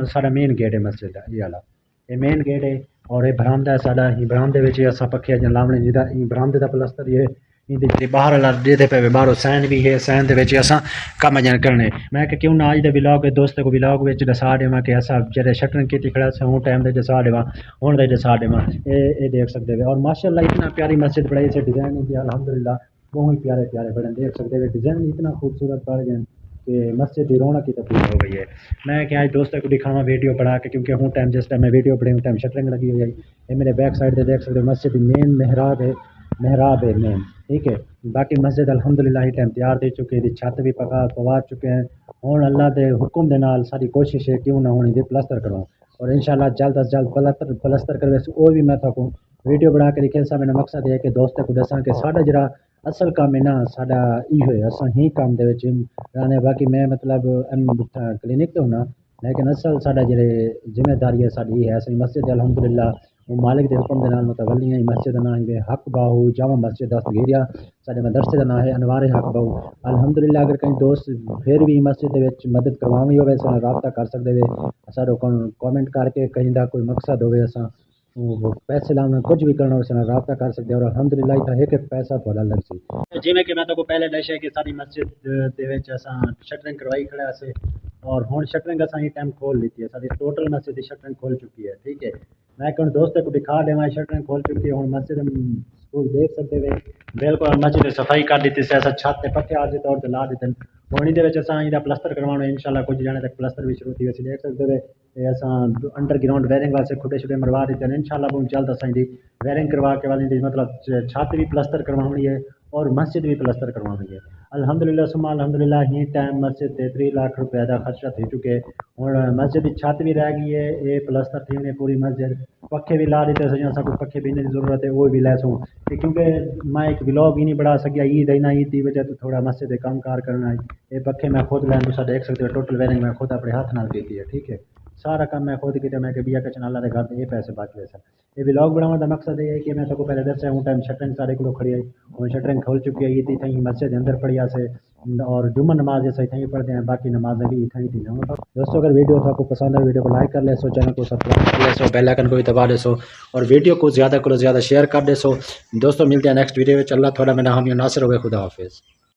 سارا main gate ہے مسجد دا یہ والا یہ مین گیٹ ہے اور یہ برامدہ ہے ساڈا ہی برامدے وچ اسا پکھے جن لاونے جدا یہ برامدے دا پلستر یہ یہ باہر والا دیتے پے باہر سین بھی ہے سین دے وچ اسا کم جن کرنے میں کہ کیوں نہ اج دے ولاگ دوست کو ولاگ وچ دسا دیواں کہ اسا جڑے شٹرنگ کیتی کھڑا سے ہوں ٹائم دے دسا دیواں ہن دے دسا دیواں اے دیکھ سکدے ہو اور ماشاءاللہ اتنا پیاری مسجد بنائی سے ڈیزائن ہے الحمدللہ بہت پیارے پیارے بڑے دیکھ سکتے ہو ڈیزائن اتنا خوبصورت پڑ گئے کہ مسجد کی رونق کی تبدیل ہو گئی ہے میں کہ آج دوستوں کو دکھاواں ویڈیو بنا کے کیونکہ ہوں ٹائم جس ٹائم میں ویڈیو بڑی ہوں ٹائم شٹرنگ لگی ہوئی ہے یہ میرے بیک سائڈ سے دیکھ سکتے ہو مسجد مین محراب ہے مین ٹھیک ہے باقی مسجد الحمدللہ ہی ٹائم تیار دے چکے دی چھت بھی پوا چکے ہیں ہوں اللہ دے حکم دے نال ساری کوشش ہے کیوں نہ ہونی دی پلستر کروں اور انشاءاللہ جلد از جلد پلستر کروے وہ بھی میں تھکوں ویڈیو بنا کے لکھے سا میرا مقصد ہے کہ دوستوں کو دساں کہ ساڈا جڑا اصل کام ہے نا ساڈا یہ ہے اساں ہی کام دے وچ رہنے باقی میں مطلب کلینک تے ہونا لیکن اصل ساڈا جڑے ذمہ داری ہے ساڈی ہے اسی مسجد الحمدللہ وہ مالک دے حکم دے نال متولی ہیں مسجد دا نام ہے حق باہو جامع مسجد دستگیریا ساڈے مدرسے دا نام ہے انوار حق باہو الحمدللہ اگر کہیں دوست پھر بھی مسجد دے وچ مدد کروانی ہوے سا رابطہ کر سکدے وے ساڈے کول کامنٹ کر کے کہیں دا کوئی مقصد ہوے اساں پیسے لانا کچھ بھی کرنا اسے رابطہ کر سکتے اور الحمدللہ اتنا ہے کہ پیسہ تھوڑا لگ سی جی میں کہ میں تو پہلے دسیا کہ ساری مسجد دے وچ اساں شٹرنگ کروائی کھڑا سے اور ہن شٹرنگ اساں ہی ٹائم کھول لیتی ہے ساری ٹوٹل مسجد دی شٹرنگ کھول چکی ہے ٹھیک ہے میں کہ دوستوں کو دکھا دیواں شٹرنگ کھول چکی ہے ہن مسجد کو دیکھ سکتے ہوئے بالکل مسجد صفائی کر دیتی سے ایسا چھت تے پکے عارضی طور تے لا دیتے ہن دے وچ اساں دا پلستر کروانا انشاءاللہ کچھ جانے تک پلستر بھی شروع تھی ویسے دیکھ سکتے ہوئے ایسا انڈر گراؤنڈ ویرنگ واسطے کھڈے شڈے مروا دیتے ہیں انشاءاللہ بہت جلد اساں دی ویرنگ کروا کے والی دی مطلب چھت بھی پلستر کروانی ہے اور مسجد بھی پلستر کروانی ہے الحمدللہ ثم الحمدللہ ہی ٹائم مسجد تے 3 لاکھ روپے دا خرچہ تھی چکے ہن مسجد دی چھت بھی رہ گئی ہے یہ پلستر تھی نے پوری مسجد پکھے بھی لا دیتے سجا سب پکھے بھی نہیں ضرورت ہے وہ بھی لے سوں کیونکہ میں ایک ولاگ ہی نہیں بڑھا سکیا عید ہے نا عید کی وجہ تو تھوڑا مسجد دے کام کار کرنا ہے یہ پکھے میں خود لین دوسرا دیکھ سکتے ہو ٹوٹل ویرنگ میں خود اپنے ہاتھ نال کیتی ہے ٹھیک ہے سارا کام میں خود کیتا میں کہ بیا کچن اللہ دے گھر تے یہ پیسے بچ لے سن یہ ولاگ بنانے دا مقصد یہ ہے کہ میں سب پہلے دسیا ہوں ٹائم شٹرنگ سارے کو کھڑی ہے اور شٹرنگ کھول چکی ہے عید تھی مسجد کے اندر پڑھیا سے اور جمعہ نماز جیسے تھیں پڑھتے ہیں باقی نمازیں بھی تھیں تھی دوستوں اگر ویڈیو آپ کو پسند ہے ویڈیو کو لائک کر لے سو چینل کو سبسکرائب کر لے سو بیل آئکن کو بھی دبا دے سو اور ویڈیو کو زیادہ شیئر کر دے سو دوستوں ملتے ہیں نیکسٹ ویڈیو میں اللہ تھوڑا میں حامی ناصر ہوئے خدا حافظ